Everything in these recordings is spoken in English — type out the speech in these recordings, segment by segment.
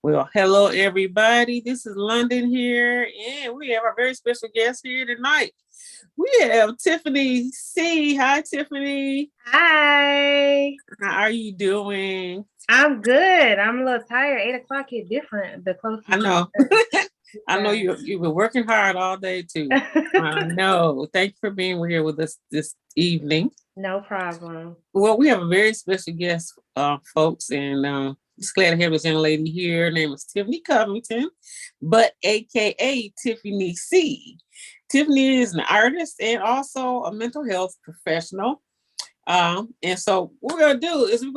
Well, hello everybody. This is London here, and we have our very special guest here tonight. We have Tiffany C. Hi, Tiffany. Hi. How are you doing? I'm good. I'm a little tired. 8 o'clock hit different the closer I to know. the I know you've been working hard all day too. I time. know. Thank you for being here with us this evening. No problem. Well, we have a very special guest, folks, and just glad to have this young lady here. Her name is Tiffany Covington, but AKA Tiffany C. Tiffany is an artist and also a mental health professional. And so what we're gonna do is I'm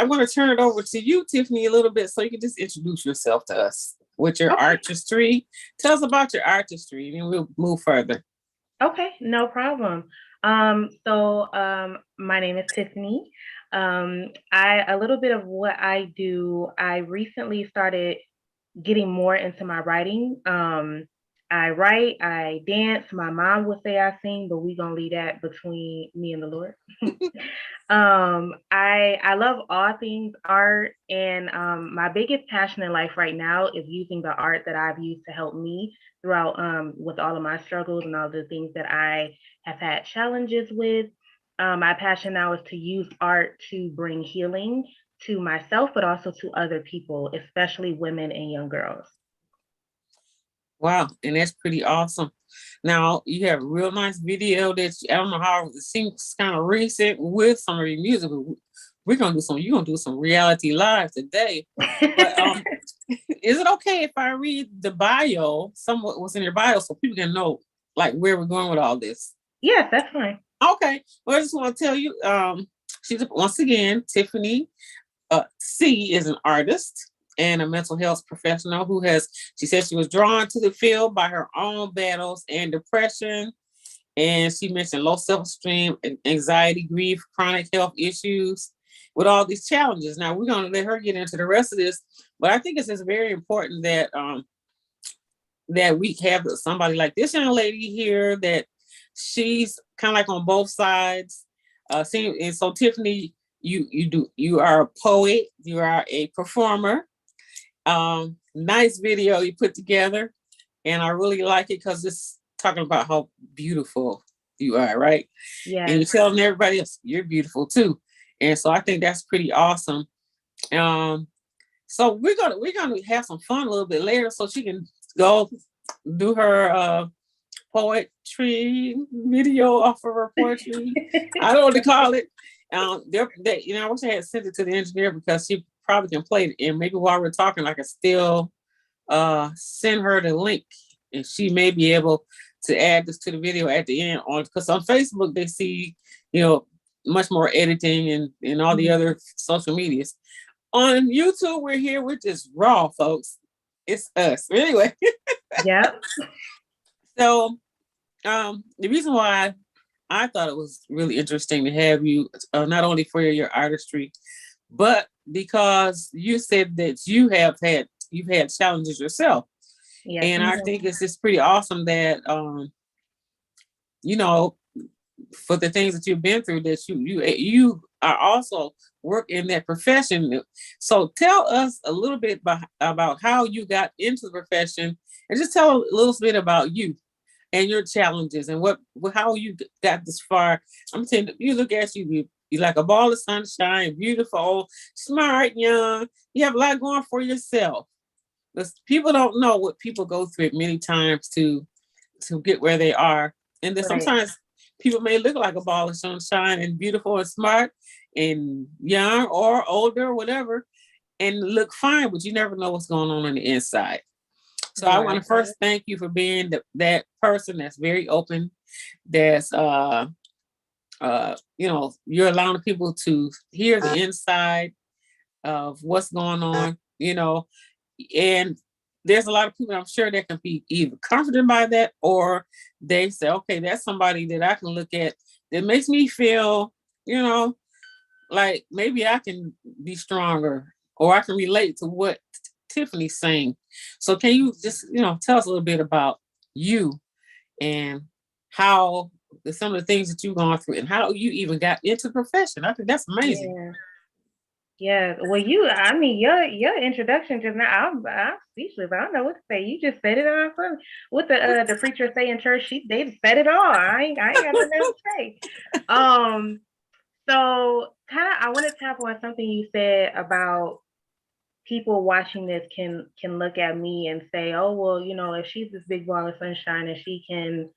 gonna turn it over to you, Tiffany, a little bit so you can just introduce yourself to us with your Okay. artistry. Tell us about your artistry, and then we'll move further. Okay, no problem. My name is Tiffany. I a little bit of what I do. I recently started getting more into my writing. I write, I dance. My mom would say I sing, but we gonna leave that between me and the Lord. I love all things art, and my biggest passion in life right now is using the art that I've used to help me throughout with all of my struggles and all the things that I have had challenges with. My passion now is to use art to bring healing to myself, but also to other people, especially women and young girls. Wow, and that's pretty awesome. Now you have a real nice video I don't know how it seems kind of recent with some of your music. But we're gonna do some. You're gonna do some reality live today. But is it okay if I read the bio, somewhat what's in your bio, so people can know like where we're going with all this? Yes, that's fine. Okay. Well, I just want to tell you, she's once again Tiffany C is an artist and a mental health professional she said she was drawn to the field by her own battles and depression. And she mentioned low self-esteem, anxiety, grief, chronic health issues with all these challenges. Now we're going to let her get into the rest of this, but I think it's just very important that we have somebody like this young lady here that she's kind of like on both sides. And so Tiffany, you are a poet, you are a performer. Nice video you put together, and I really like it because it's talking about how beautiful you are, right? And you're Yes. telling everybody else you're beautiful too. And so I think that's pretty awesome. Um, so we're gonna have some fun a little bit later, so she can go do her poetry video off of her poetry. I don't know what to call it. I wish I had sent it to the engineer because she probably can play it. And maybe while we're talking, I can still send her the link, and she may be able to add this to the video at the end on because on Facebook they see, you know, much more editing and all the other social medias. On YouTube, we're here, we're just raw, folks. It's us. Anyway, Yep. so the reason why I thought it was really interesting to have you, not only for your artistry, but because you said that you've had challenges yourself, Yes, and I ma'am. think it's just pretty awesome that you know, for the things that you've been through, that you are also work in that profession. So tell us a little bit about how you got into the profession, and just tell a little bit about you and your challenges and how you got this far. I'm saying, you look at you like a ball of sunshine, beautiful, smart, young. You have a lot going for yourself. Because people don't know what people go through it many times to get where they are. And then Right. sometimes people may look like a ball of sunshine and beautiful and smart and young or older or whatever and look fine, but you never know what's going on the inside. So I want Right. to first thank you for being that person that's very open, that's you're allowing people to hear the inside of what's going on, and there's a lot of people I'm sure that can be either comforted by that or they say, okay, that's somebody that I can look at that makes me feel, like maybe I can be stronger or I can relate to what Tiffany's saying. So can you just, tell us a little bit about you and how some of the things that you've gone through and how you even got into the profession? I think that's amazing. Yeah. Yes. Well, I mean, your introduction just now, I'm speechless. I don't know what to say. You just said it on something. What the preacher say in church? They just said it all. I ain't got nothing else to say. Um. So, kind of, I want to tap on something you said about people watching this can look at me and say, oh well, if she's this big ball of sunshine and she can,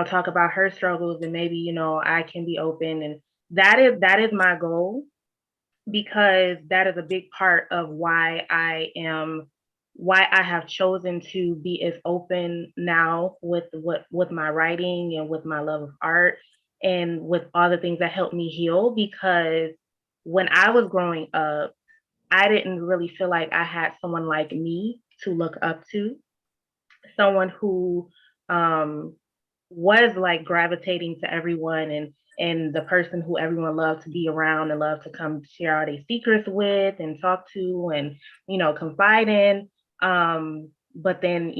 talk about her struggles, and maybe I can be open, and that is my goal, because that is a big part of why I have chosen to be as open now with my writing and with my love of art and with all the things that helped me heal. Because when I was growing up, I didn't really feel like I had someone like me to look up to, someone who um, was like gravitating to everyone, and the person who everyone loved to be around and loved to come share all their secrets with and talk to and confide in. But then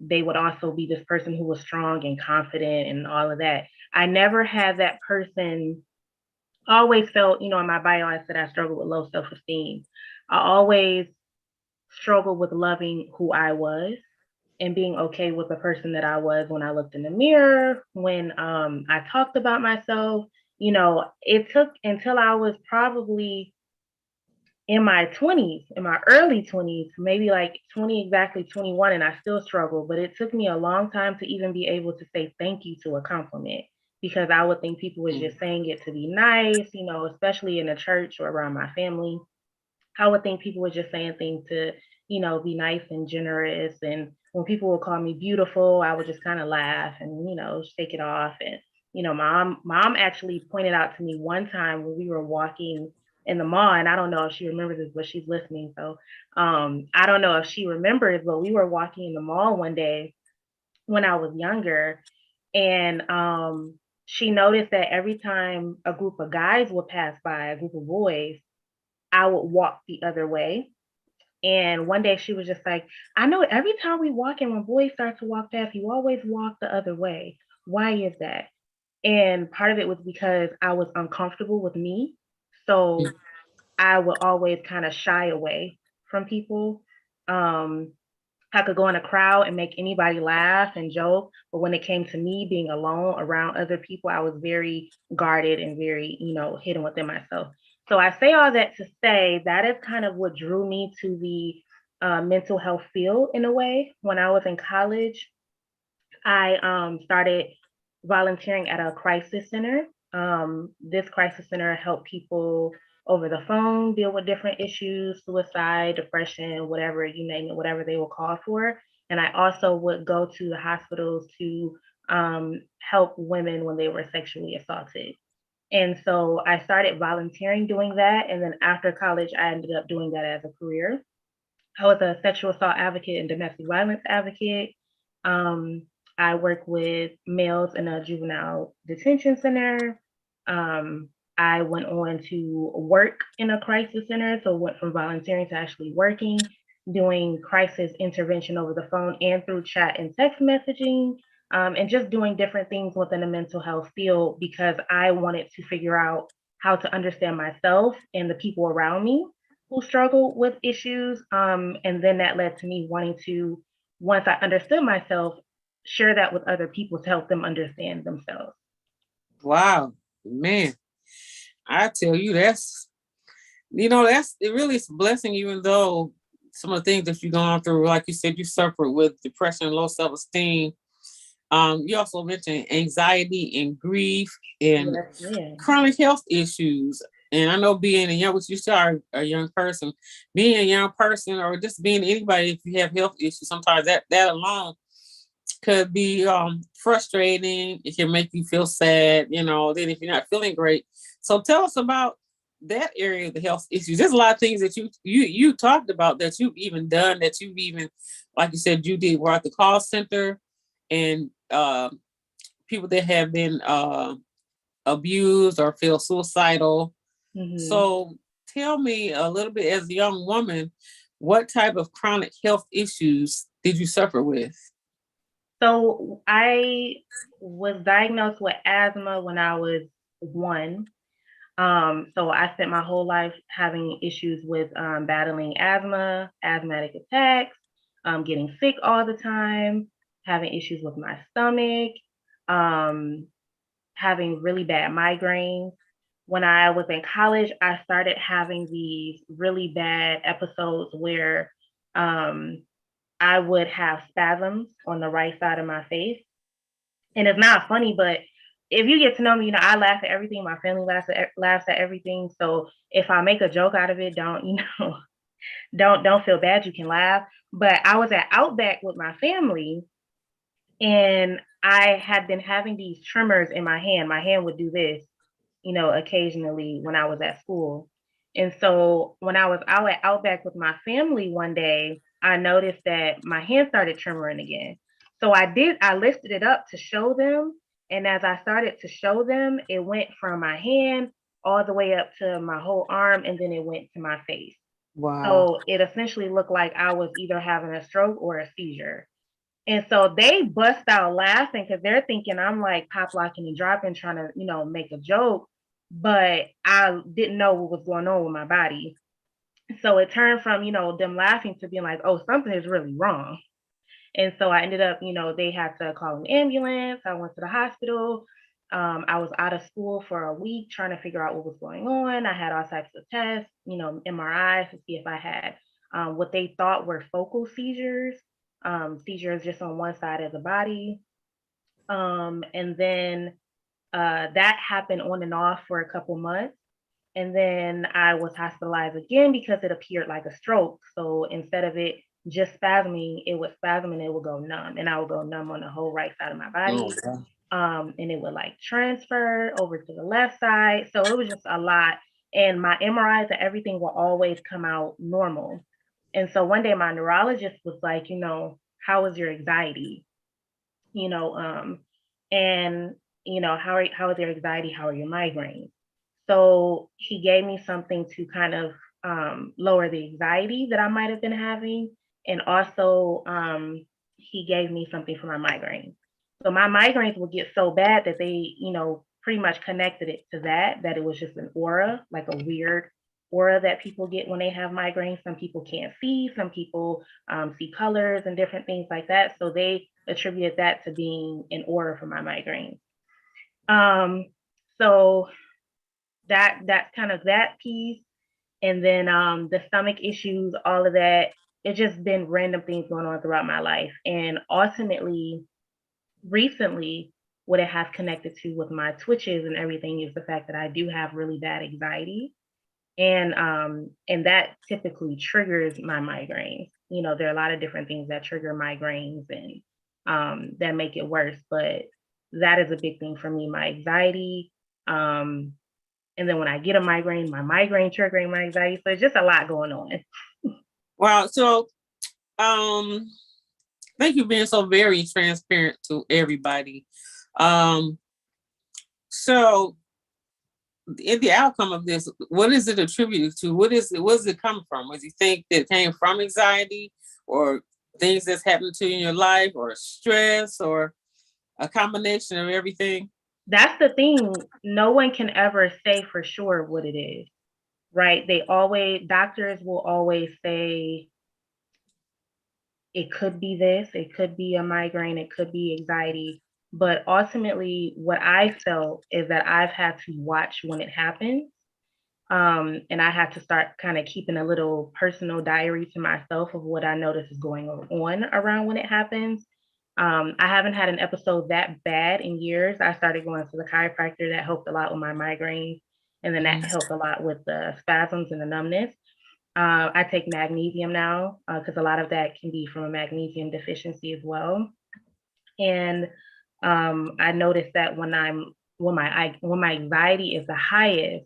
they would also be this person who was strong and confident and all of that. I never had that person. I always felt, in my bio I said I struggled with low self-esteem. I always struggled with loving who I was and being okay with the person that I was when I looked in the mirror, when I talked about myself. It took until I was probably in my 20s, in my early 20s, maybe like 20, exactly 21, and I still struggle. But it took me a long time to even be able to say thank you to a compliment, because I would think people was just saying it to be nice, especially in the church or around my family. I would think people were just saying things to, be nice and generous. And when people would call me beautiful, I would just kind of laugh and, shake it off. And, mom actually pointed out to me one time when we were walking in the mall, and I don't know if she remembers this, but she's listening. So I don't know if she remembers, but we were walking in the mall one day when I was younger. And she noticed that every time a group of guys would pass by, a group of boys, I would walk the other way. And one day she was just like, I know every time we walk in, when boys start to walk past, you always walk the other way. Why is that? And part of it was because I was uncomfortable with me. So I would always kind of shy away from people. Um, I could go in a crowd and make anybody laugh and joke, but when it came to me being alone around other people, I was very guarded and very, hidden within myself. So I say all that to say that is kind of what drew me to the mental health field in a way. When I was in college, I started volunteering at a crisis center. This crisis center helped people over the phone deal with different issues, suicide, depression, whatever, you name it, whatever they will call for. And I also would go to the hospitals to help women when they were sexually assaulted. And so I started volunteering doing that. And then after college, I ended up doing that as a career. I was a sexual assault advocate and domestic violence advocate. Um, I work with males in a juvenile detention center. Um, I went on to work in a crisis center, so went from volunteering to actually working, doing crisis intervention over the phone and through chat and text messaging, and just doing different things within the mental health field, because I wanted to figure out how to understand myself and the people around me who struggle with issues. And then that led to me wanting to, once I understood myself, share that with other people to help them understand themselves. Wow, man, I tell you, that's it really is a blessing, even though some of the things that you've gone through, like you said, you suffered with depression, low self-esteem. You also mentioned anxiety and grief and Yes, yeah. chronic health issues. And I know being a young, which you still are a young person, being a young person or just being anybody, if you have health issues, sometimes that alone could be frustrating. It can make you feel sad, then if you're not feeling great. So tell us about that area of the health issues. There's a lot of things that you talked about that you've even done, that you've even, like you said, you did work at the call center and people that have been abused or feel suicidal. Mm-hmm. So tell me a little bit, as a young woman, what type of chronic health issues did you suffer with? So I was diagnosed with asthma when I was one. So I spent my whole life having issues with battling asthma, asthmatic attacks, getting sick all the time, having issues with my stomach, um, having really bad migraines. When I was in college, I started having these really bad episodes where um, I would have spasms on the right side of my face. And it's not funny, but if you get to know me, I laugh at everything. My family laughs at everything. So if I make a joke out of it, don't don't feel bad. You can laugh. But I was at Outback with my family, and I had been having these tremors in my hand. My hand would do this, occasionally when I was at school. And so when I was out at Outback with my family one day, I noticed that my hand started tremoring again. So I lifted it up to show them. And as I started to show them, it went from my hand all the way up to my whole arm, and then it went to my face. Wow. So it essentially looked like I was either having a stroke or a seizure. And so they bust out laughing because they're thinking I'm like pop locking and dropping, trying to, make a joke. But I didn't know what was going on with my body. So it turned from, them laughing to being like, oh, something is really wrong. And so I ended up, they had to call an ambulance. I went to the hospital. I was out of school for a week trying to figure out what was going on. I had all types of tests, MRIs to see if I had what they thought were focal seizures, seizures just on one side of the body. And then that happened on and off for a couple months. And then I was hospitalized again because it appeared like a stroke. So instead of it just spasming, it would spasm and it would go numb. And I would go numb on the whole right side of my Oh, body. wow. And it would like transfer over to the left side. So it was just a lot. And my MRIs and everything will always come out normal. And so one day my neurologist was like, how is your anxiety? You know, um, and how is your anxiety? How are your migraines? So he gave me something to kind of lower the anxiety that I might have been having. And also, he gave me something for my migraines. So my migraines would get so bad that they, pretty much connected it to that it was just an aura, like a weird aura that people get when they have migraines. Some people can't see, some people see colors and different things like that. So they attributed that to being an aura for my migraines. Um, so that's kind of that piece. And then the stomach issues, all of that, it's just been random things going on throughout my life. And ultimately, recently, what it has connected to with my twitches and everything is the fact that I do have really bad anxiety. And that typically triggers my migraines. There are a lot of different things that trigger migraines and that make it worse, but that is a big thing for me, my anxiety. And then when I get a migraine, my migraine triggering my anxiety. So it's just a lot going on. Wow. So, thank you for being so very transparent to everybody. Um, so in the outcome of this, what is it attributed to? What does it come from? Was you think that it came from anxiety or things that's happened to you in your life or stress or a combination of everything? That's the thing. No one can ever say for sure what it is, right? Doctors will always say it could be this, it could be a migraine, it could be anxiety. But ultimately, what I felt is that I've had to watch when it happens. And I had to start kind of keeping a little personal diary to myself of what I notice is going on around when it happens. I haven't had an episode that bad in years. I started going to the chiropractor that helped a lot with my migraines, and then that helped a lot with the spasms and the numbness. I take magnesium now because a lot of that can be from a magnesium deficiency as well. And I noticed that when my anxiety is the highest,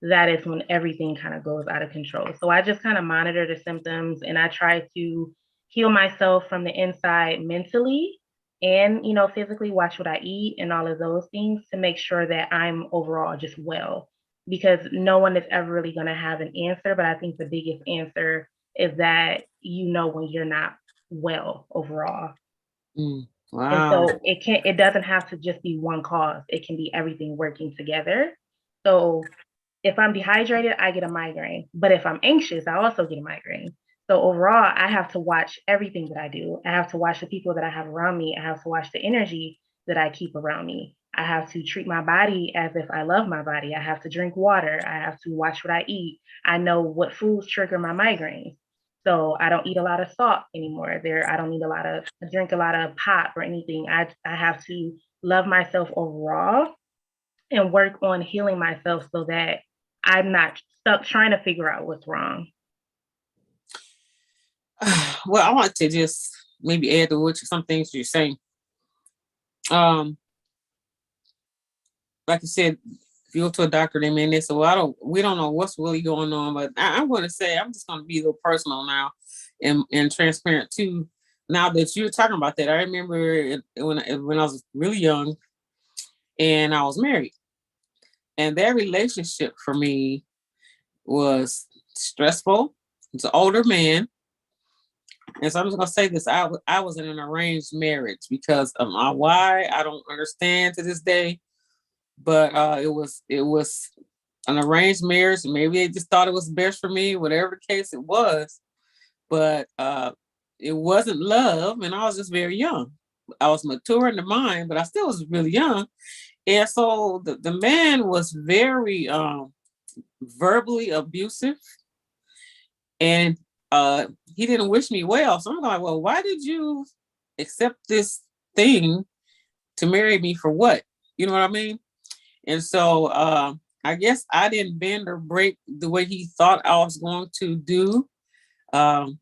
that is when everything kind of goes out of control. So I just kind of monitor the symptoms and I try to heal myself from the inside mentally and physically, watch what I eat and all of those things to make sure that I'm overall just well, because no one is ever really going to have an answer, but I think the biggest answer is that when you're not well overall. Mm, And wow. so it doesn't have to just be one cause. It can be everything working together. So If I'm dehydrated, I get a migraine. But if I'm anxious, I also get a migraine. So overall, I have to watch everything that I do. I have to watch the people that I have around me. I have to watch the energy that I keep around me. I have to treat my body as if I love my body. I have to drink water. I have to watch what I eat. I know what foods trigger my migraines. So I don't eat a lot of salt anymore. I don't eat a lot of drink a lot of pop or anything. I have to love myself overall and work on healing myself so that I'm not stuck trying to figure out what's wrong. Well, I want to just maybe add to some things you're saying. Um, like I said, if you go to a doctor, they say, well, we don't know what's really going on, but I'm going to say, I'm just going to be a little personal now and transparent too. Now that you're talking about that, I remember when I was really young and I was married, and that relationship for me was stressful. It's an older man. And so I'm just gonna say this: I was in an arranged marriage because of my why I don't understand to this day, but it was an arranged marriage. Maybe they just thought it was best for me, whatever the case it was. But it wasn't love, and I was just very young. I was mature in the mind, but I still was really young. And so the man was very verbally abusive, and he didn't wish me well. So I'm like, well, why did you accept this thing to marry me for what? You know what I mean? And so I guess I didn't bend or break the way he thought I was going to do. Um,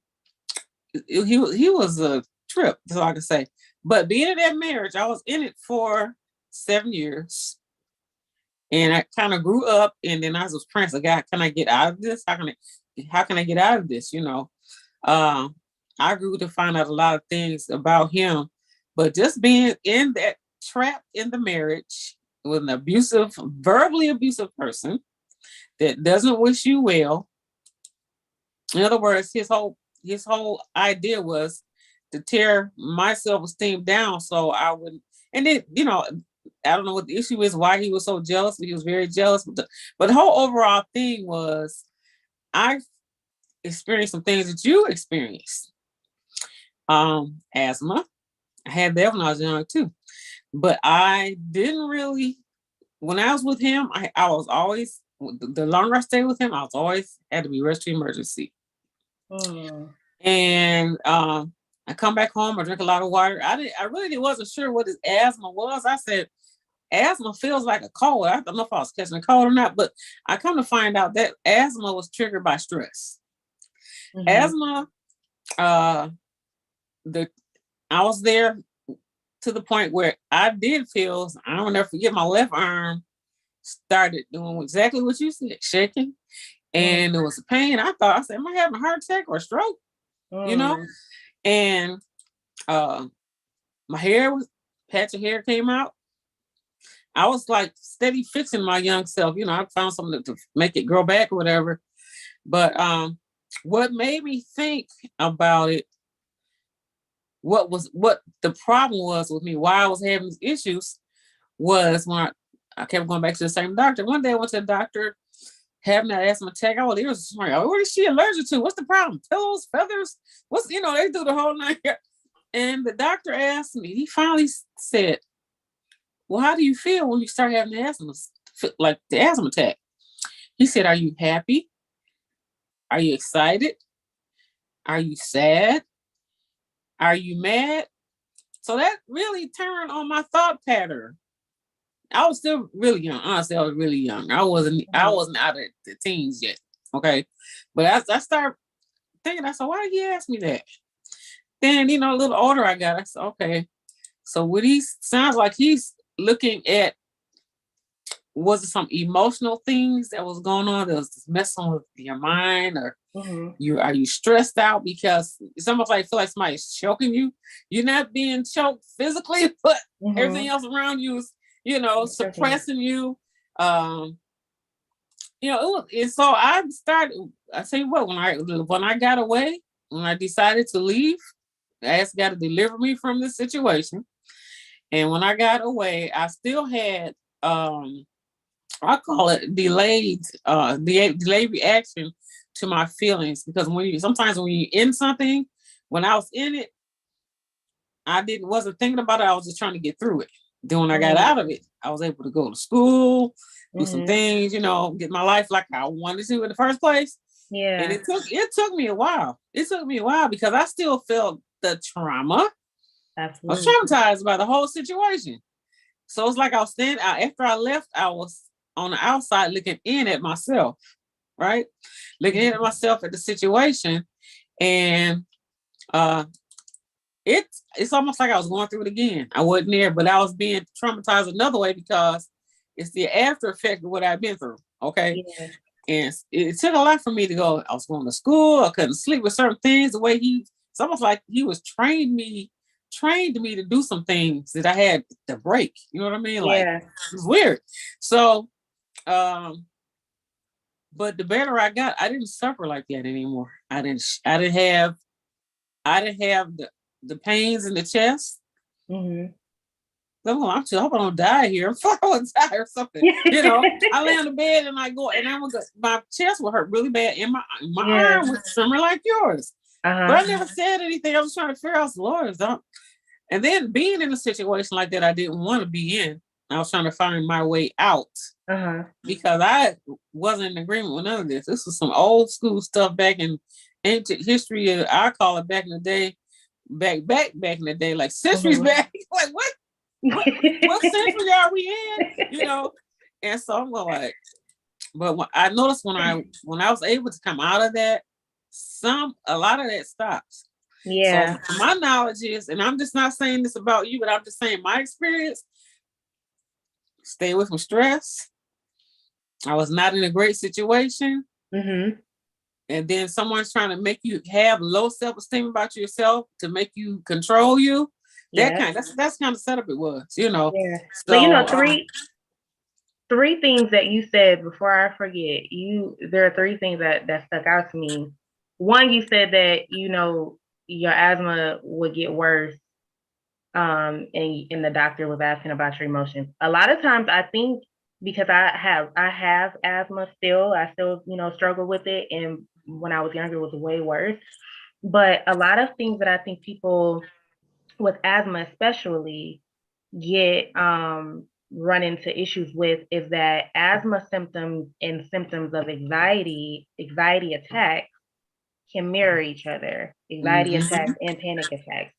he was a trip, that's all I can say. But being in that marriage, I was in it for 7 years. And I kind of grew up, and then I was praying, so God, can I get out of this? How can I get out of this? Uh, I grew to find out a lot of things about him, but just being in that trapped in the marriage with an abusive, verbally abusive person that doesn't wish you well. In other words, his whole idea was to tear my self-esteem down so I wouldn't. And then, I don't know what the issue is, why he was so jealous, but he was very jealous. But the whole overall thing was I experienced some things that you experienced. Asthma. I had that when I was young too. But I didn't really, when I was with him, I was always, the longer I stayed with him, I was always had to be rushed to emergency. Mm. And I come back home, I drink a lot of water. I really wasn't sure what his asthma was. I said, asthma feels like a cold. I don't know if I was catching a cold or not, but I come to find out that asthma was triggered by stress. Mm-hmm. Asthma, uh, I was there to the point where I did feel, I don't never forget, my left arm started doing exactly what you said, shaking. And it was a pain. I said, am I having a heart attack or a stroke? And my patch of hair came out. I was like steady fixing my young self. I found something to make it grow back or whatever. But what made me think about it, what the problem was with me, why I was having these issues, was when I kept going back to the same doctor. One day I went to the doctor having that asthma attack. Oh, they was like, what is she allergic to? What's the problem? Pillows, feathers? They do the whole nine. And the doctor asked me, he finally said, well, how do you feel when you start having the asthma, like the asthma attack? He said, are you happy? Are you excited? Are you sad? Are you mad? So that really turned on my thought pattern. I was still really young. Honestly, I was really young. I wasn't out of the teens yet. Okay. But as I started thinking, I said, why did he ask me that? Then, a little older I got, I said, okay. So what he sounds like he's looking at, was it some emotional things that was going on that was messing with your mind, or are you stressed out? Because it's almost like feel like somebody's choking you. You're not being choked physically, but everything else around you is, suppressing you. It was, and so I tell you what, when I got away, when I decided to leave, I asked God to deliver me from this situation. And when I got away, I still had I call it delayed reaction to my feelings, because sometimes when you're in something, when I was in it, I wasn't thinking about it. I was just trying to get through it. Then when I got out of it, I was able to go to school, do some things, get my life like I wanted to in the first place. Yeah. And it took me a while. It took me a while because I still felt the trauma. Absolutely. I was traumatized by the whole situation. So it's like I was standing out after I left, I was on the outside looking in at myself, right? Looking in at myself at the situation. And it's almost like I was going through it again. I wasn't there, but I was being traumatized another way because it's the after effect of what I've been through. Okay. Yeah. And it took a lot for me to go. I was going to school. I couldn't sleep with certain things. The way it's almost like he was trained me to do some things that I had to break. You know what I mean? Like, Yeah. it was weird. So, but the better I got, I didn't suffer like that anymore. I didn't have the pains in the chest. Mm-hmm. I hope I don't die here. I don't die or something. I lay on the bed and I go, and my chest will hurt really bad, and my arm was trembling like yours. But I never said anything. I was trying to figure out, Lord, and then being in a situation like that I didn't want to be in. I was trying to find my way out because I wasn't in agreement with none of this. This was some old school stuff back in ancient history. I call it back in the day, back in the day, like centuries back. Like what century are we in? And so I'm like, but I noticed when I was able to come out of that, a lot of that stops. Yeah. So my knowledge is, and I'm just not saying this about you, but I'm just saying my experience, stay away from stress. I was not in a great situation. Mm-hmm. And then someone's trying to make you have low self-esteem about yourself to make you control you. That's kind of setup it was, Yeah. So, but three things that you said before I forget. There are three things that stuck out to me. One, you said that your asthma would get worse, and the doctor was asking about your emotions. A lot of times, I think because I have asthma still, I still struggle with it, and when I was younger, it was way worse. But a lot of things that I think people with asthma, especially, get run into issues with is that asthma symptoms and symptoms of anxiety attacks can mirror each other. Anxiety attacks and panic attacks.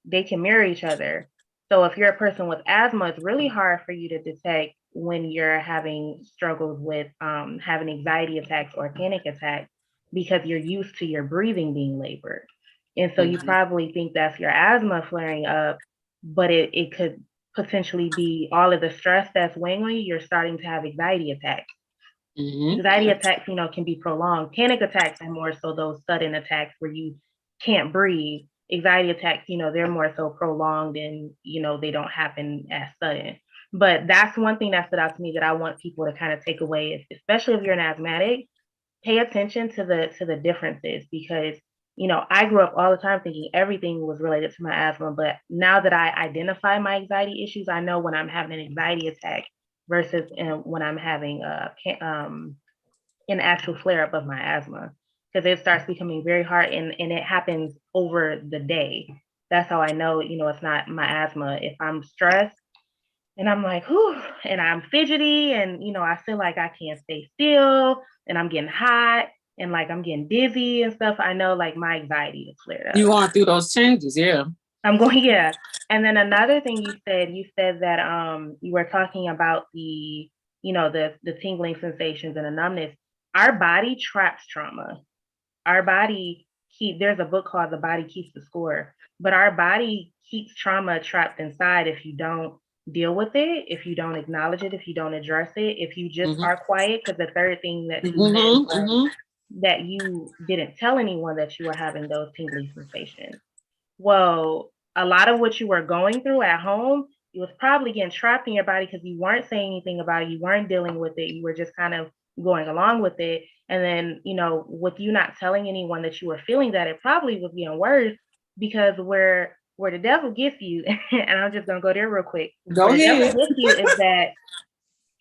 They can mirror each other. So if you're a person with asthma, it's really hard for you to detect when you're having struggles with having anxiety attacks or panic attacks because you're used to your breathing being labored. And so you probably think that's your asthma flaring up, but it could potentially be all of the stress that's weighing on you. You're starting to have anxiety attacks. Anxiety attacks, can be prolonged. Panic attacks are more so those sudden attacks where you can't breathe. Anxiety attacks, they're more so prolonged and, they don't happen as sudden. But that's one thing that stood out to me that I want people to kind of take away, especially if you're an asthmatic, pay attention to the differences because, I grew up all the time thinking everything was related to my asthma. But now that I identify my anxiety issues, I know when I'm having an anxiety attack versus when I'm having an actual flare up of my asthma because it starts becoming very hard and it happens over the day. That's how I know, it's not my asthma. If I'm stressed and I'm like, whew, and I'm fidgety and, I feel like I can't stay still and I'm getting hot and like I'm getting dizzy and stuff, I know like my anxiety is flared up. You going through those changes, yeah. I'm going, yeah. And then another thing you said that you were talking about the tingling sensations and the numbness. Our body traps trauma. Our body there's a book called The Body Keeps the Score, but our body keeps trauma trapped inside if you don't deal with it, if you don't acknowledge it, if you don't address it, if you just are quiet. Because the third thing that you said was that you didn't tell anyone that you were having those tingling sensations. Well, a lot of what you were going through at home, it was probably getting trapped in your body because you weren't saying anything about it. You weren't dealing with it. You were just kind of going along with it. And then, with you not telling anyone that you were feeling that, it probably was getting worse because where the devil gets you, and I'm just gonna go there real quick. Go where ahead. the devil gets you is that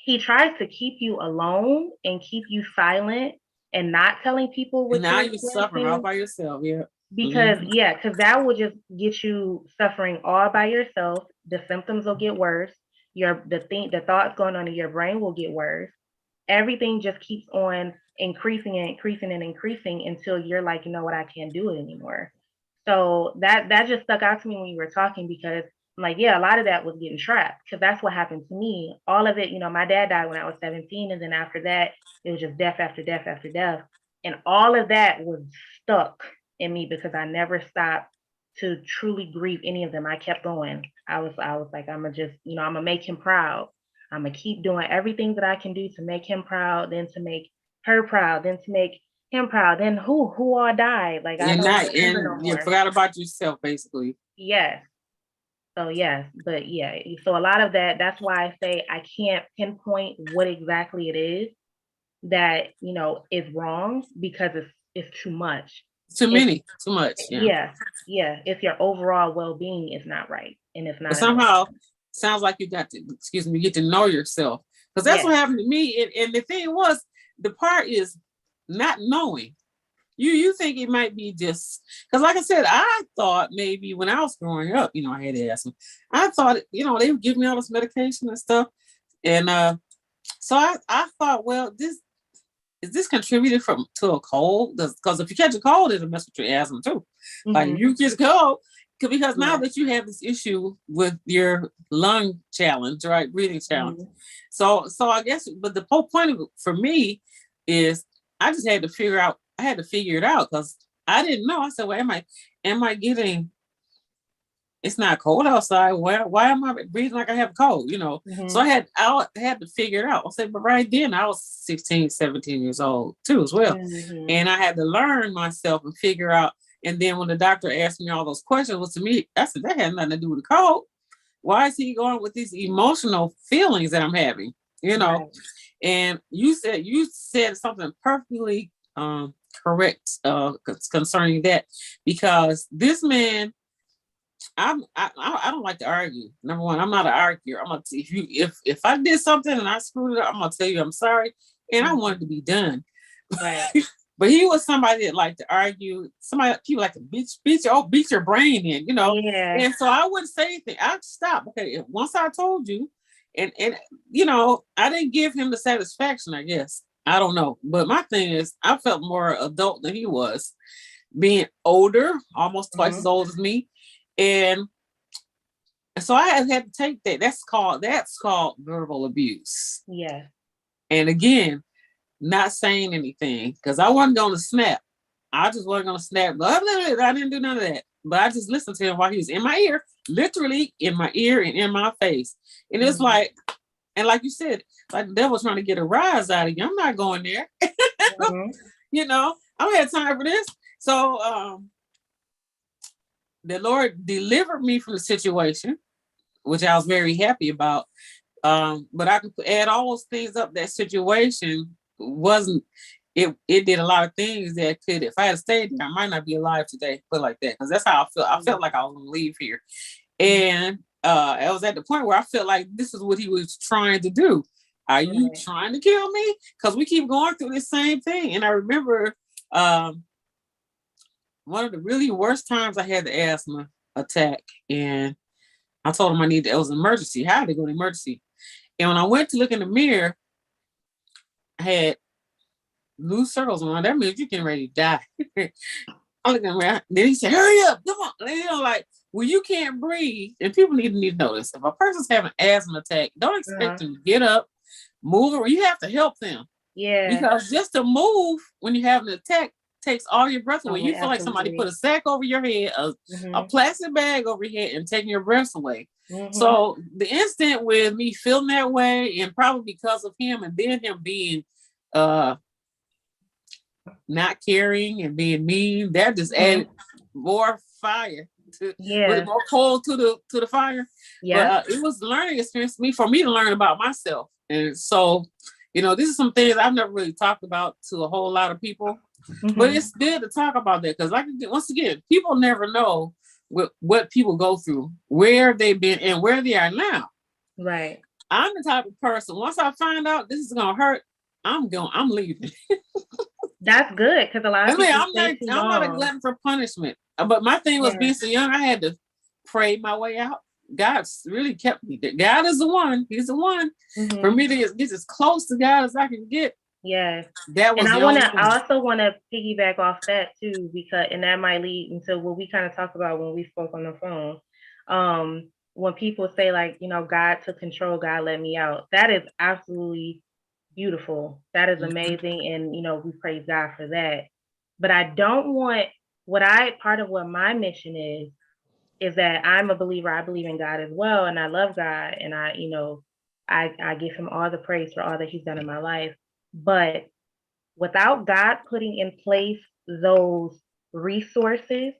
he tries to keep you alone and keep you silent and not telling people And what now you're you're suffering all experiencing. by yourself. Yeah. Because Mm-hmm. yeah, because that will just get you suffering all by yourself. The symptoms will get worse. The thoughts going on in your brain will get worse. Everything just keeps on increasing and increasing and increasing until you're like, you know what, I can't do it anymore. So that just stuck out to me when you were talking, because I'm like, yeah, a lot of that was getting trapped, because that's what happened to me. All of it, my dad died when I was 17, and then after that, it was just death after death after death. And all of that was stuck in me because I never stopped to truly grieve any of them. I kept going. I was like, I'm gonna just, I'm gonna make him proud. I'm gonna keep doing everything that I can do to make him proud, then to make her proud, then to make him proud. Then who all died? Like, I And don't not, remember no and you more. forgot about yourself, basically. Yes. So yes, but yeah. So a lot of that's why I say I can't pinpoint what exactly it is that is wrong, because it's too much. Too It's many, too much. Yeah. yeah, yeah. If your overall well-being is not right and it's But not in somehow, alignment. sounds like you got to, excuse me, get to know yourself. Because that's Yes. what happened to me. And the thing was, the part is not knowing. You think it might be just because, like I said, I thought maybe when I was growing up, I had asthma. I thought, they would give me all this medication and stuff, and so I thought, well, this contributed to a cold? Because if you catch a cold, it'll mess with your asthma too. Like Mm-hmm. you catch a cold, because now Yeah. that you have this issue with your lung challenge, right, breathing challenge. Mm-hmm. So I guess, but the whole point of it for me is I just had to figure out. I had to figure it out because I didn't know. I said, well, am I getting? It's not cold outside. Why am I breathing like I have a cold? So Mm-hmm. I had to figure it out. I said, but right then I was 16, 17 years old too as well. Mm-hmm. And I had to learn myself and figure out. And then when the doctor asked me all those questions, well, to me, I said, that had nothing to do with the cold. Why is he going with these emotional feelings that I'm having? Right. And you said something perfectly correct concerning that, because this man, I don't like to argue. Number one, I'm not an arguer. I'm gonna, if I did something and I screwed it up, I'm gonna tell you I'm sorry, and I want it to be done. Right. But he was somebody that liked to argue. People like to beat your brain in. Yeah. And so I wouldn't say anything. I'd stop. Okay, once I told you, and I didn't give him the satisfaction, I guess. I don't know. But my thing is, I felt more adult than he was, being older, almost twice Mm-hmm. as old as me. And so I had to take that. That's called verbal abuse. Yeah. And again, not saying anything because I wasn't going to snap. I just wasn't going to snap. I didn't do none of that. But I just listened to him while he was in my ear, literally in my ear and in my face. And it's Mm-hmm. like, and like you said, like the devil's trying to get a rise out of you. I'm not going there. Mm-hmm. I don't have time for this. So the Lord delivered me from the situation, which I was very happy about. But I could add all those things up. That situation wasn't it. It did a lot of things that could, if I had stayed there, I might not be alive today. Put like that, because that's how I felt. I felt like I was gonna leave here, and I was at the point where I felt like this is what he was trying to do. Are you trying to kill me? Because we keep going through this same thing. And I remember one of the really worst times I had the asthma attack, and I told him it was an emergency. I had to go to emergency. And when I went to look in the mirror, I had blue circles around. That means you're getting ready to die. I looked around. Then he said, hurry up, come on. And, like, well, you can't breathe. And people need to know this. If a person's having an asthma attack, don't expect them to get up, move, or you have to help them. Yeah. Because just to move when you have an attack takes all your breath away. Oh, You feel like somebody put a sack over your head, a plastic bag over your head, and taking your breath away. Mm-hmm. So the instant with me feeling that way, and probably because of him, and then him being not caring and being mean, that just added more fire to more coal to the fire. Yeah. But it was a learning experience for me to learn about myself. And so, this is some things I've never really talked about to a whole lot of people. But it's good to talk about that, because, like, once again, people never know what people go through, where they've been, and where they are now. Right. I'm the type of person, once I find out this is gonna hurt, I'm leaving. That's good, because a lot I of mean, people stay too I'm not a long. glutton for punishment. But my thing was Yeah. being so young, I had to pray my way out. God's really kept me. God is the one. He's the one. For me to get as close to God as I can get. Yeah. That was And the only one. I also want to piggyback off that too, because, and that might lead into what we kind of talked about when we spoke on the phone. When people say like, you know, God took control, God let me out. That is absolutely beautiful. That is amazing. And, you know, we praise God for that. But I don't want part of what my mission is that I'm a believer. I believe in God as well. And I love God. And I give him all the praise for all that he's done in my life. But without God putting in place those resources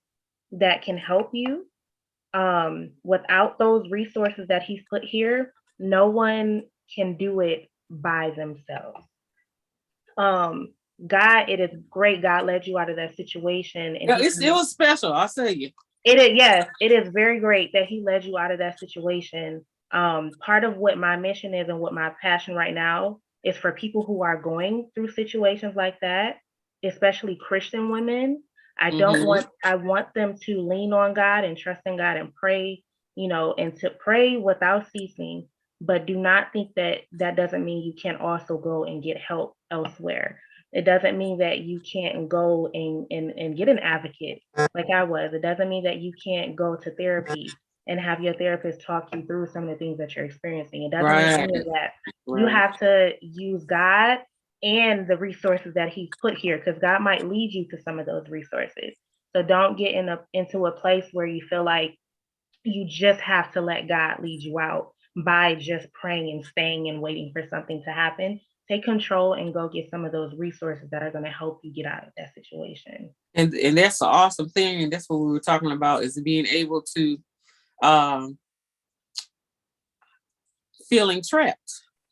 that can help you, without those resources that he's put here, no one can do it by themselves. God, it is great. God led you out of that situation, and it was special. I'll say you. Yes, it is very great that he led you out of that situation. Part of what my mission is and what my passion right now is for people who are going through situations like that, especially Christian women. I want them to lean on God and trust in God and pray, and to pray without ceasing. But do not think that that doesn't mean you can't also go and get help elsewhere. It doesn't mean that you can't go and get an advocate like I was. It doesn't mean that you can't go to therapy and have your therapist talk you through some of the things that you're experiencing. It doesn't mean any of that. Right. You have to use God and the resources that he's put here, because God might lead you to some of those resources. So don't get into a place where you feel like you just have to let God lead you out by just praying and staying and waiting for something to happen. Take control and go get some of those resources that are going to help you get out of that situation. And that's an awesome thing. And that's what we were talking about, is being able to feeling trapped.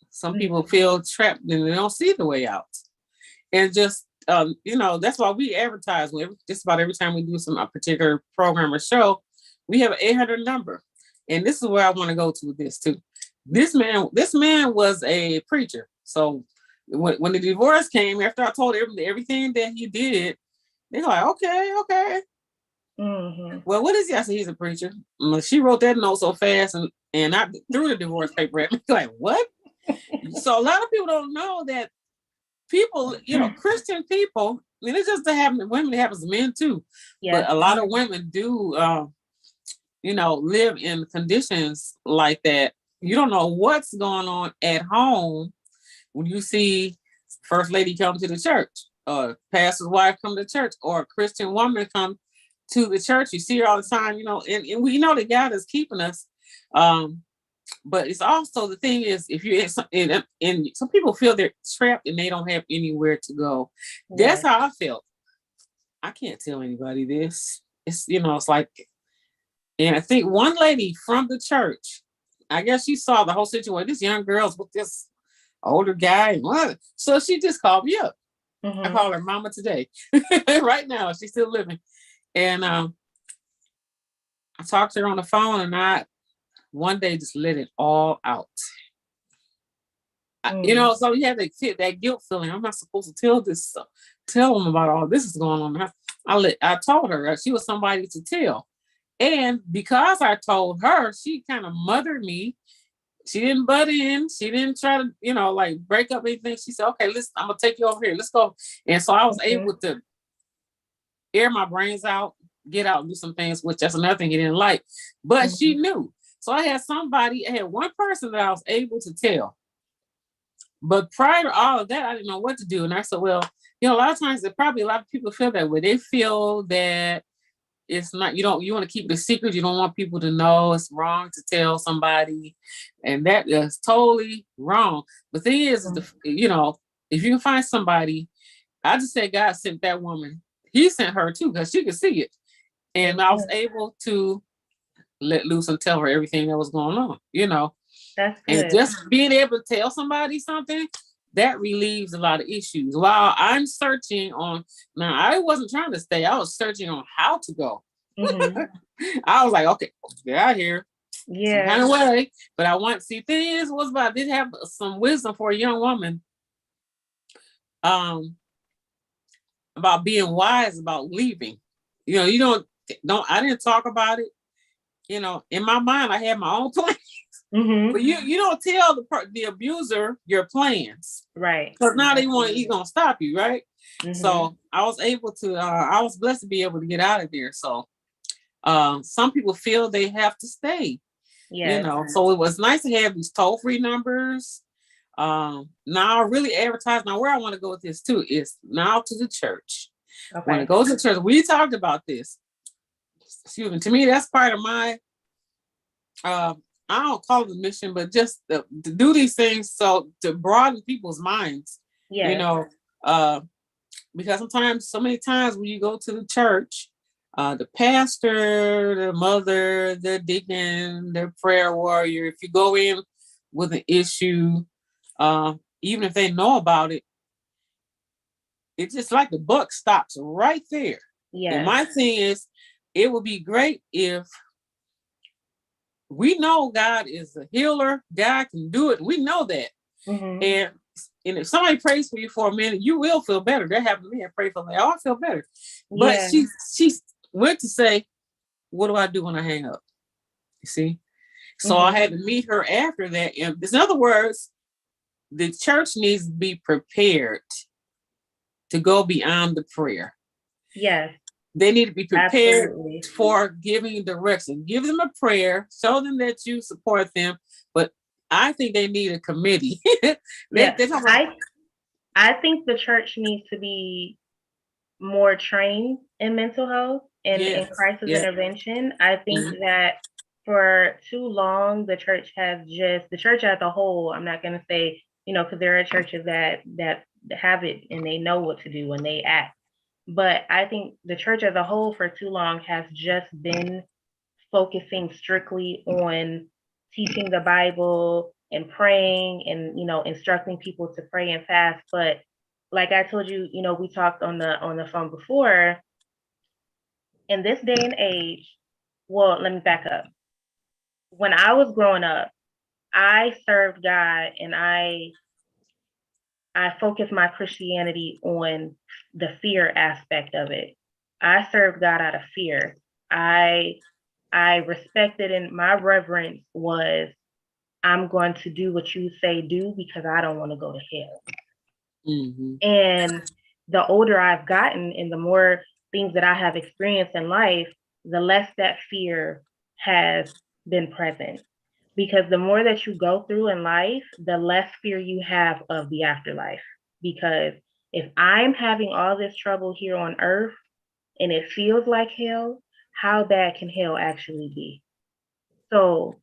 Some people feel trapped and they don't see the way out. And just, that's why we advertise just about every time we do a particular program or show, we have an 800 number. And this is where I want to go to with this too. This man was a preacher. So when the divorce came, after I told everything that he did, they're like, okay. Mm-hmm. Well, what is he? I said, he's a preacher. She wrote that note so fast and I threw the divorce paper at me. Like, what? So a lot of people don't know that people, Christian people, I mean, it's just to happen women, it happens to men too. Yeah. But a lot of women do, live in conditions like that. You don't know what's going on at home when you see First Lady come to the church, or pastor's wife come to church, or a Christian woman come to the church. You see her all the time, and we know that God is keeping us. But it's also, the thing is, if you're in some people feel they're trapped and they don't have anywhere to go. Yeah. That's how I felt. I can't tell anybody this. It's, it's like, and I think one lady from the church, I guess she saw the whole situation. This young girl's with this older guy. So she just called me up. Mm-hmm. I call her Mama today. Right now, she's still living. And I talked to her on the phone, and I one day just let it all out. So you have that guilt feeling. I'm not supposed to tell them about all this is going on. I told her she was somebody to tell. And because I told her, she kind of mothered me. She didn't butt in. She didn't try to, break up anything. She said, okay, listen, I'm going to take you over here. Let's go. And so I was able to air my brains out, get out and do some things, which that's another thing he didn't like. But she knew. So I had one person that I was able to tell. But prior to all of that, I didn't know what to do. And I said, well, a lot of times, probably a lot of people feel that way. They feel that it's not, you want to keep it a secret. You don't want people to know. It's wrong to tell somebody. And that is totally wrong. The thing is, if you can find somebody, I just say God sent that woman. He sent her too, because she could see it. And I was able to let loose and tell her everything that was going on, That's good. And just being able to tell somebody something, that relieves a lot of issues. While I'm searching on, now I wasn't trying to stay, I was searching on how to go. Mm-hmm. I was like, okay, get out here. some kind of Yeah. way. But I want, see, thing is, was about, I did have some wisdom for a young woman, about being wise about leaving. You don't, I didn't talk about it. In my mind, I had my own plan. Mm-hmm. But you don't tell the abuser your plans, Right. because now they want he's gonna stop you, right? Mm-hmm. So I was able to. I was blessed to be able to get out of there. So some people feel they have to stay. Yes. So it was nice to have these toll-free numbers. Now I really advertise. Now where I want to go with this too is now to the church. When it Okay. goes to church, we talked about this. Excuse me. To me, that's part of my I don't call it a mission, but just to do these things, so to broaden people's minds, Yes. Because sometimes, so many times when you go to the church, the pastor, the mother, the deacon, the prayer warrior, if you go in with an issue, even if they know about it, it's just like the buck stops right there. And Yes. my thing is, it would be great if we know God is a healer. God can do it. We know that. Mm-hmm. And if somebody prays for you for a minute, you will feel better. That happened to me. I prayed for me. Oh, I feel better. But Yeah. she went to say, what do I do when I hang up? You see? So Mm-hmm. I had to meet her after that. And in other words, the church needs to be prepared to go beyond the prayer. Yes. They need to be prepared Absolutely. for giving direction. Give them a prayer, show them that you support them. But I think they need a committee. I think the church needs to be more trained in mental health and in crisis intervention. I think that for too long, the church as a whole, I'm not going to say, because there are churches that have it and they know what to do and they act. But I think the church as a whole for too long has just been focusing strictly on teaching the Bible and praying and instructing people to pray and fast. But like I told you, we talked on the phone before. In this day and age, well, let me back up. When I was growing up, I served God and I focused my Christianity on the fear aspect of it. I served God out of fear. I respected, and my reverence was, I'm going to do what you say do because I don't want to go to hell. Mm-hmm. And the older I've gotten and the more things that I have experienced in life, the less that fear has been present. Because the more that you go through in life, the less fear you have of the afterlife. Because if I'm having all this trouble here on earth and it feels like hell, how bad can hell actually be? So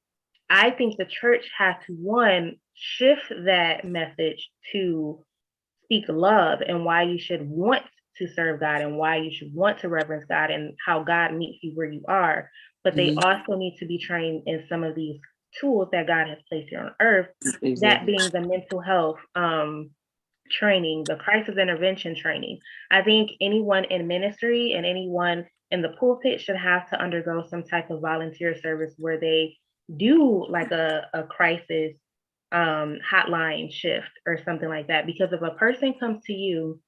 I think the church has to, one, shift that message to speak love and why you should want to serve God and why you should want to reverence God and how God meets you where you are. But they also need to be trained in some of these tools that God has placed here on earth, that being the mental health training, the crisis intervention training. I think anyone in ministry and anyone in the pulpit should have to undergo some type of volunteer service where they do like a crisis hotline shift or something like that. Because if a person comes to you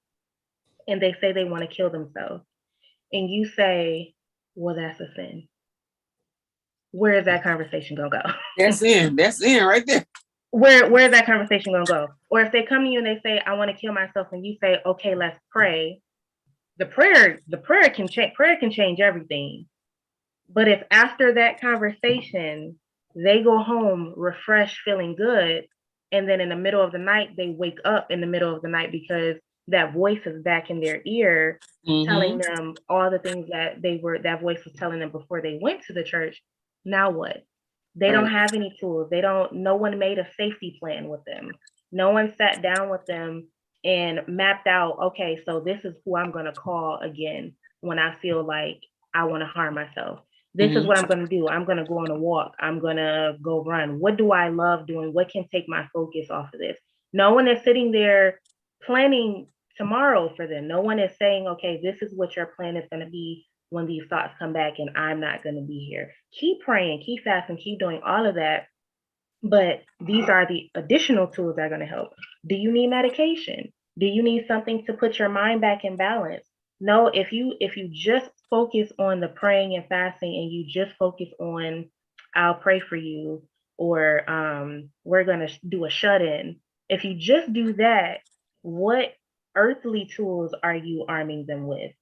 and they say they want to kill themselves and you say, well, that's a sin, where is that conversation gonna go? That's in right there. Where's that conversation gonna go? Or if they come to you and they say, I want to kill myself, and you say, okay, let's pray. The prayer can change everything. But if after that conversation they go home refreshed, feeling good, and then in the middle of the night they wake up in the middle of the night because that voice is back in their ear, telling them all the things that that voice was telling them before they went to the church, now what? They don't have any tools. No one made a safety plan with them. No one sat down with them and mapped out, okay, so this is who I'm going to call again when I feel like I want to harm myself. This is what I'm going to do. I'm going to go on a walk. I'm going to go run. What do I love doing? What can take my focus off of this? No one is sitting there planning tomorrow for them. No one is saying, okay, this is what your plan is going to be when these thoughts come back and I'm not going to be here. Keep praying, keep fasting, keep doing all of that. But these are the additional tools that are going to help. Do you need medication? Do you need something to put your mind back in balance? No, if you just focus on the praying and fasting and you just focus on I'll pray for you or we're going to do a shut in. If you just do that, what earthly tools are you arming them with?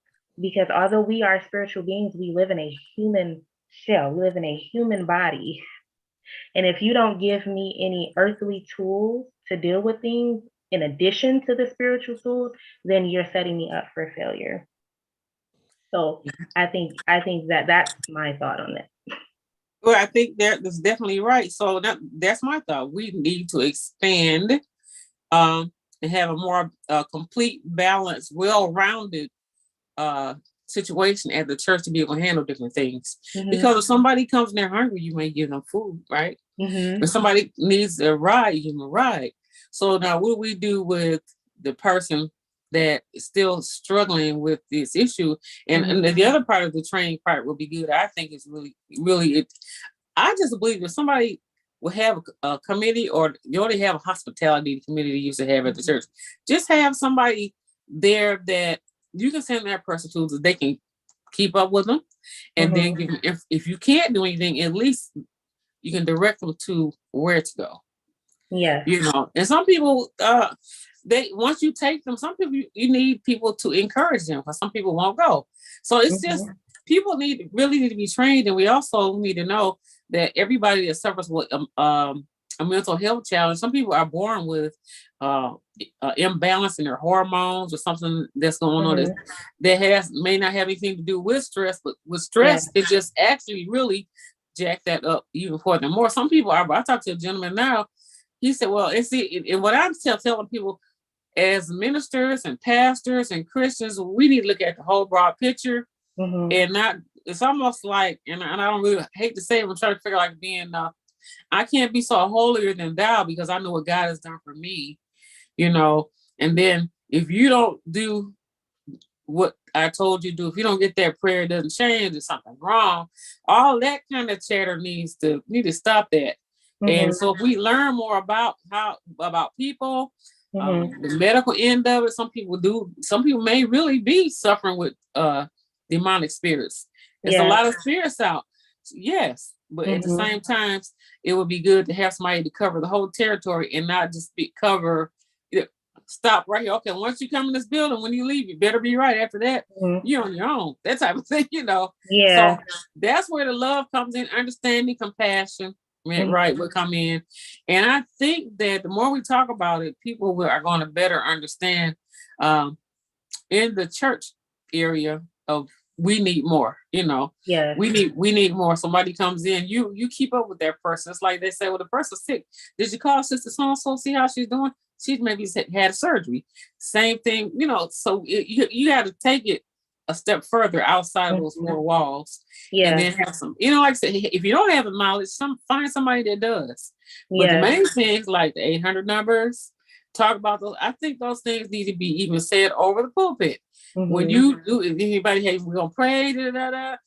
Because although we are spiritual beings, we live in a human shell, we live in a human body. And if you don't give me any earthly tools to deal with things in addition to the spiritual tools, then you're setting me up for failure. So I think that that's my thought on it. Well, I think that's definitely right. So that's my thought. We need to expand and have a more complete, balanced, well-rounded situation at the church to be able to handle different things. Mm-hmm. Because if somebody comes in there hungry, you may give them food, right? Mm-hmm. If somebody needs a ride, you give them a ride. So now what do we do with the person that is still struggling with this issue? And, Mm-hmm. and the other part of the training part will be good. I think it's really, I just believe if somebody will have a committee, or you already have a hospitality committee they used to have at the church, just have somebody there that you can send that person to so they can keep up with them. And then give them, if you can't do anything, at least you can direct them to where to go. Yeah. And some people, they once you take them, some people you need people to encourage them, because some people won't go. So it's just people really need to be trained, and we also need to know that everybody that suffers with a mental health challenge, some people are born with imbalance in their hormones or something that's going on that may not have anything to do with stress, but with stress, it just actually really jack that up even for them more. Some people are. I talked to a gentleman now. He said, "Well, and what I'm telling people, as ministers and pastors and Christians, we need to look at the whole broad picture and not. It's almost like, and I don't really hate to say it, I'm trying to figure like being. I can't be so holier than thou because I know what God has done for me, And then if you don't do what I told you to do, if you don't get that prayer, it doesn't change, there's something wrong. All that kind of chatter need to stop that. And so if we learn more about people, the medical end of it, some people may really be suffering with demonic spirits. There's a lot of spirits out. Yes. But at the same time, it would be good to have somebody to cover the whole territory and not just stop right here. Okay, once you come in this building, when you leave, you better be right. After that, you're on your own. That type of thing, Yeah. So that's where the love comes in, understanding, compassion, right, will come in. And I think that the more we talk about it, people are going to better understand in the church area of we need more, Yeah. we need more. Somebody comes in, you keep up with that person. It's like they say, well, the person's sick. Did you call Sister so-and-so, see how she's doing? She maybe had surgery. Same thing, so you got to take it a step further outside of those four walls. And then have some, like I said, if you don't have the knowledge, find somebody that does. But the main things like the 800 numbers, talk about those. I think those things need to be even said over the pulpit. When you do, if anybody has, we're gonna pray, anybody have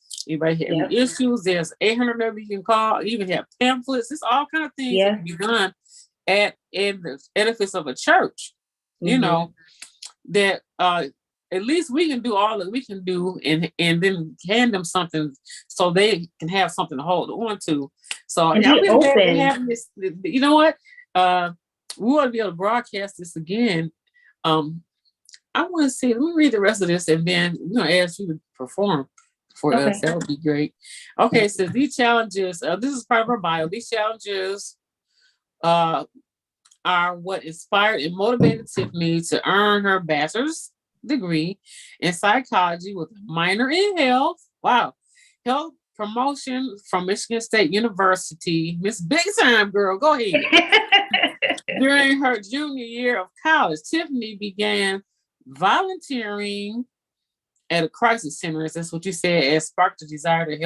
any issues, there's 800 numbers you can call, even have pamphlets. It's all kind of things that can be done in the edifice of a church, that at least we can do all that we can do and then hand them something so they can have something to hold on to. So I've been glad having this. You know what? We want to be able to broadcast this again. I want to see, let me read the rest of this and then we're going to ask you to perform for us. That would be great. Okay, so these challenges, this is part of our bio. These challenges are what inspired and motivated Tiffany to earn her bachelor's degree in psychology with a minor in health. Wow. Health promotion from Michigan State University. Miss Big Time Girl, go ahead. During her junior year of college, Tiffany began volunteering at a crisis center. That's what you said, as sparked the desire to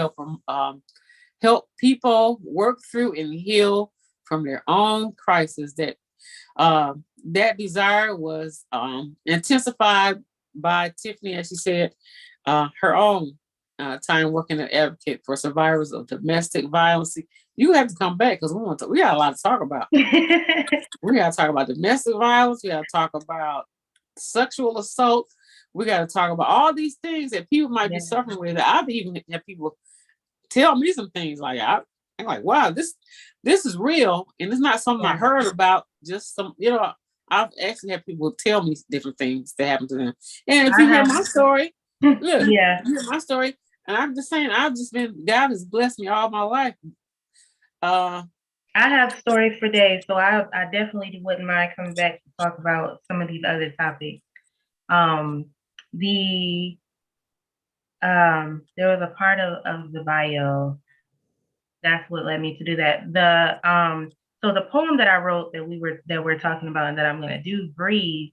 help people work through and heal from their own crisis. That desire was intensified by Tiffany, as she said, her own time working as advocate for survivors of domestic violence. You have to come back because we got a lot to talk about. We got to talk about domestic violence. We got to talk about sexual assault. We got to talk about all these things that people might be suffering with. I've even had people tell me some things like I'm like, wow, this is real, and it's not something I heard about. Just some, I've actually had people tell me different things that happened to them. And if you hear my story, look, you hear my story, and I'm just saying, God has blessed me all my life. I have stories for days, so I definitely wouldn't mind coming back to talk about some of these other topics. There was a part of the bio that's what led me to do that. So the poem that I wrote that we're talking about and that I'm gonna do, Breathe,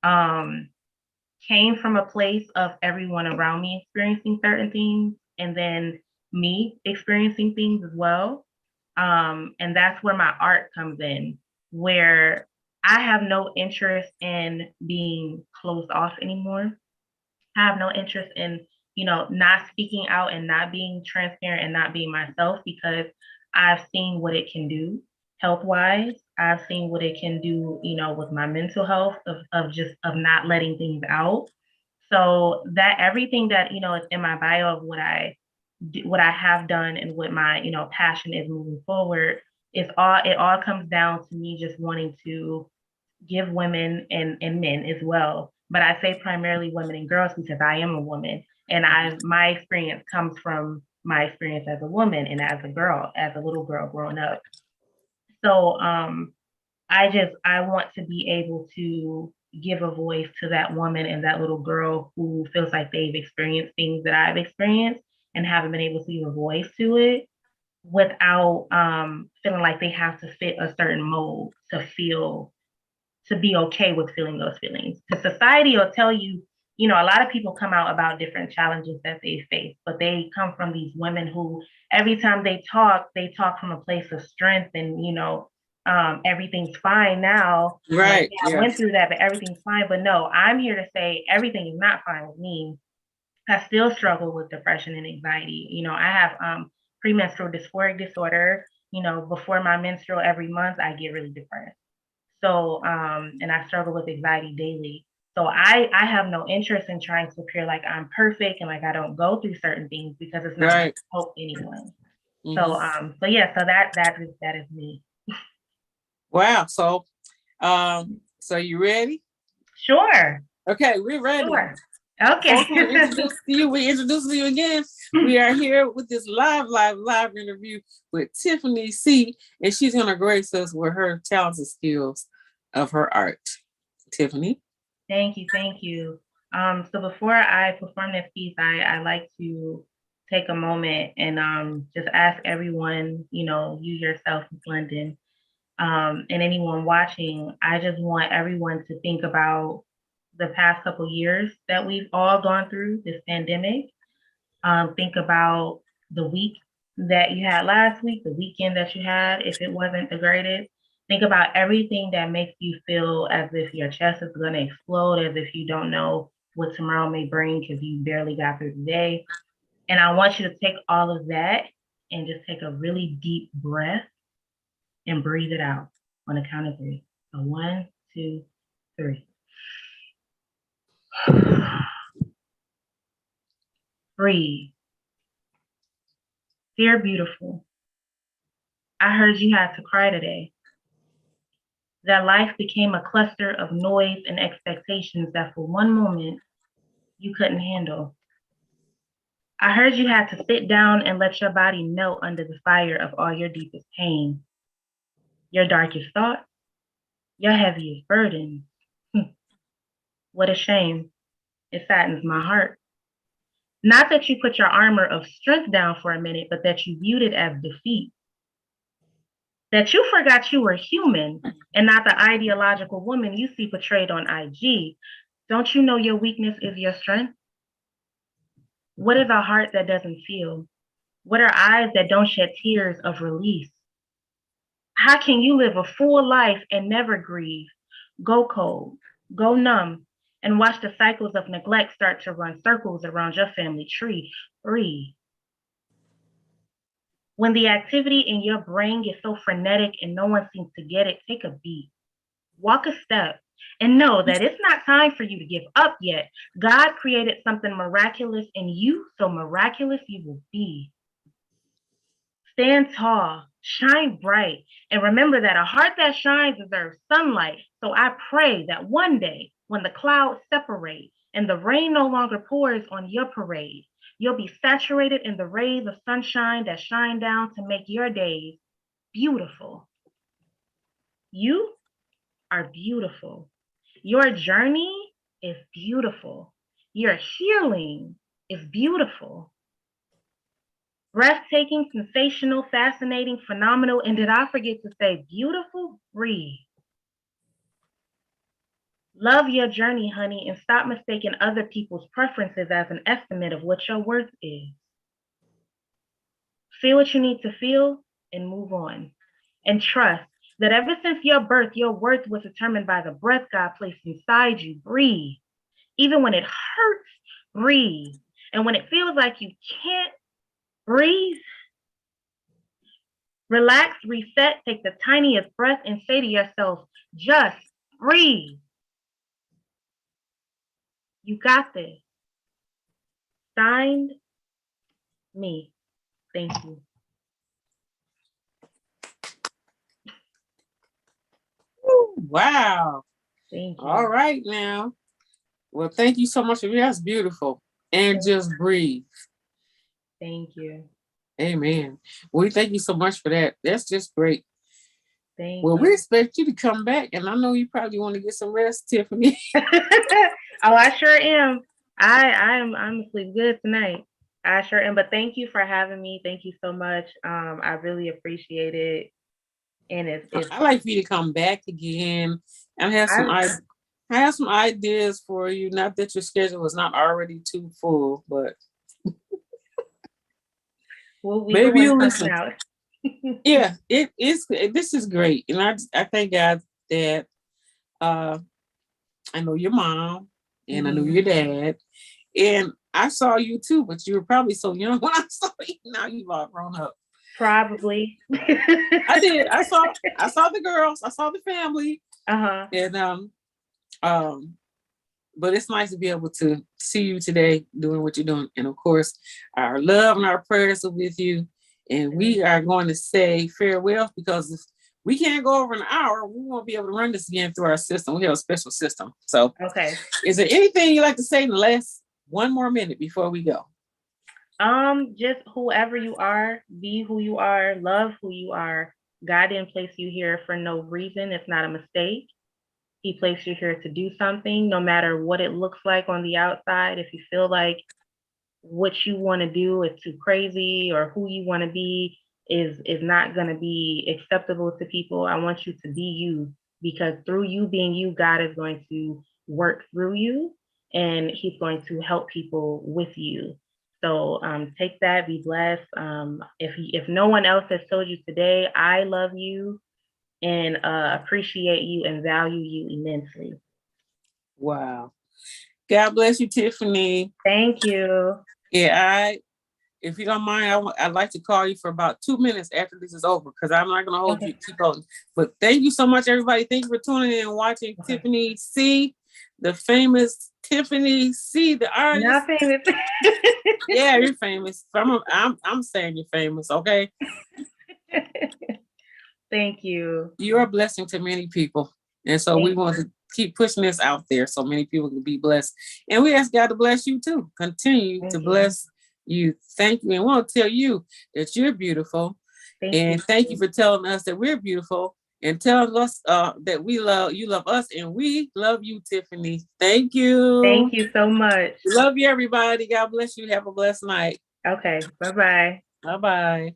came from a place of everyone around me experiencing certain things, and then me experiencing things as well. And that's where my art comes in, where I have no interest in being closed off anymore. I have no interest in, not speaking out and not being transparent and not being myself, because I've seen what it can do health wise. I've seen what it can do, with my mental health of not letting things out. So that everything that, is in my bio of what I have done and what my, passion is moving forward, it all comes down to me just wanting to give women and men as well. But I say primarily women and girls because I am a woman, and my experience comes from my experience as a woman and as a little girl growing up. So I want to be able to give a voice to that woman and that little girl who feels like they've experienced things that I've experienced and haven't been able to give a voice to it without feeling like they have to fit a certain mold to be okay with feeling those feelings. Because society will tell you, a lot of people come out about different challenges that they face, but they come from these women who every time they talk from a place of strength and, everything's fine now. Right. Like, I went through that, but everything's fine. But no, I'm here to say everything is not fine with me. I still struggle with depression and anxiety. I have premenstrual dysphoric disorder. Before my menstrual every month, I get really depressed. So, and I struggle with anxiety daily. So I have no interest in trying to appear like I'm perfect and like I don't go through certain things because it's not going to help anyone. Mm-hmm. So that is me. Wow. So, so you ready? Sure. Okay, we're ready. Sure. Okay. We introduce you again. We are here with this live interview with Tiffany C, and she's going to grace us with her talents and skills of her art. Tiffany. Thank you. So before I perform this piece, I like to take a moment and just ask everyone, you yourself, Londen, and anyone watching, I just want everyone to think about the past couple of years that we've all gone through this pandemic. Think about the week that you had last week, the weekend that you had, if it wasn't the greatest. Think about everything that makes you feel as if your chest is going to explode, as if you don't know what tomorrow may bring because you barely got through the day. And I want you to take all of that and just take a really deep breath and breathe it out on a count of 3. So 1, 2, 3. Breathe. Dear beautiful, I heard you had to cry today. That life became a cluster of noise and expectations that for one moment you couldn't handle. I heard you had to sit down and let your body melt under the fire of all your deepest pain, your darkest thoughts, your heaviest burdens. What a shame. It saddens my heart. Not that you put your armor of strength down for a minute, but that you viewed it as defeat. That you forgot you were human and not the ideological woman you see portrayed on IG. Don't you know your weakness is your strength? What is a heart that doesn't feel? What are eyes that don't shed tears of release? How can you live a full life and never grieve? Go cold, go numb, and watch the cycles of neglect start to run circles around your family tree. Breathe. When the activity in your brain gets so frenetic and no one seems to get it, take a beat. Walk a step and know that it's not time for you to give up yet. God created something miraculous in you, so miraculous you will be. Stand tall, shine bright, and remember that a heart that shines deserves sunlight. So I pray that one day, when the clouds separate and the rain no longer pours on your parade, you'll be saturated in the rays of sunshine that shine down to make your days beautiful. You are beautiful. Your journey is beautiful. Your healing is beautiful. Breathtaking, sensational, fascinating, phenomenal, and did I forget to say beautiful? Breathe. Love your journey, honey, and stop mistaking other people's preferences as an estimate of what your worth is. Feel what you need to feel and move on. And trust that ever since your birth, your worth was determined by the breath God placed inside you. Breathe. Even when it hurts, breathe. And when it feels like you can't breathe, relax, reset, take the tiniest breath, and say to yourself, just breathe. You got this. Signed, me. Thank you. Wow. Thank you. All right now. Well, thank you so much. That's beautiful. And just breathe. Thank you. Amen. We thank you so much for that. That's just great. Thank well, you. We expect you to come back, and I know you probably want to get some rest, Tiffany. Oh, I sure am. I'm asleep good tonight. I sure am. But thank you for having me. Thank you so much. I really appreciate it. And it's I'd like for you to come back again and have some ideas for you. Not that your schedule was not already too full, but maybe you'll listen. Out. Yeah, it is. This is great, and I thank God that I know your mom and I know your dad, and I saw you too, but you were probably so young when I saw you. Now you've all grown up. Probably. I did. I saw the girls. I saw the family. And but it's nice to be able to see you today doing what you're doing. And of course, our love and our prayers are with you. And we are going to say farewell because if we can't go over an hour, we won't be able to run this again through our system. We have a special system. So is there anything you'd like to say in the last one more minute before we go? Just whoever you are, be who you are, love who you are. God didn't place you here for no reason. It's not a mistake. He placed you here to do something, no matter what it looks like on the outside. If you feel like what you want to do is too crazy or who you want to be is not going to be acceptable to people, I want you to be you, because through you being you, God is going to work through you and he's going to help people with you. So take that, be blessed. If no one else has told you today, I love you and appreciate you and value you immensely. Wow. God bless you, Tiffany. Thank you. Yeah, if you don't mind, I'd like to call you for about 2 minutes after this is over because I'm not going to hold you, keep holding. But thank you so much, everybody. Thank you for tuning in and watching Tiffany C, the famous Tiffany C, the artist. Not famous. Yeah, you're famous. I'm saying you're famous, okay? Thank you. You're a blessing to many people. And so we want to keep pushing this out there so many people can be blessed. And we ask God to bless you too. Continue to bless you. Thank you. And we want to tell you that you're beautiful. Thank you for telling us that we're beautiful and telling us that you love us, and we love you, Tiffany. Thank you. Thank you so much. Love you, everybody. God bless you. Have a blessed night. Okay. Bye-bye. Bye-bye.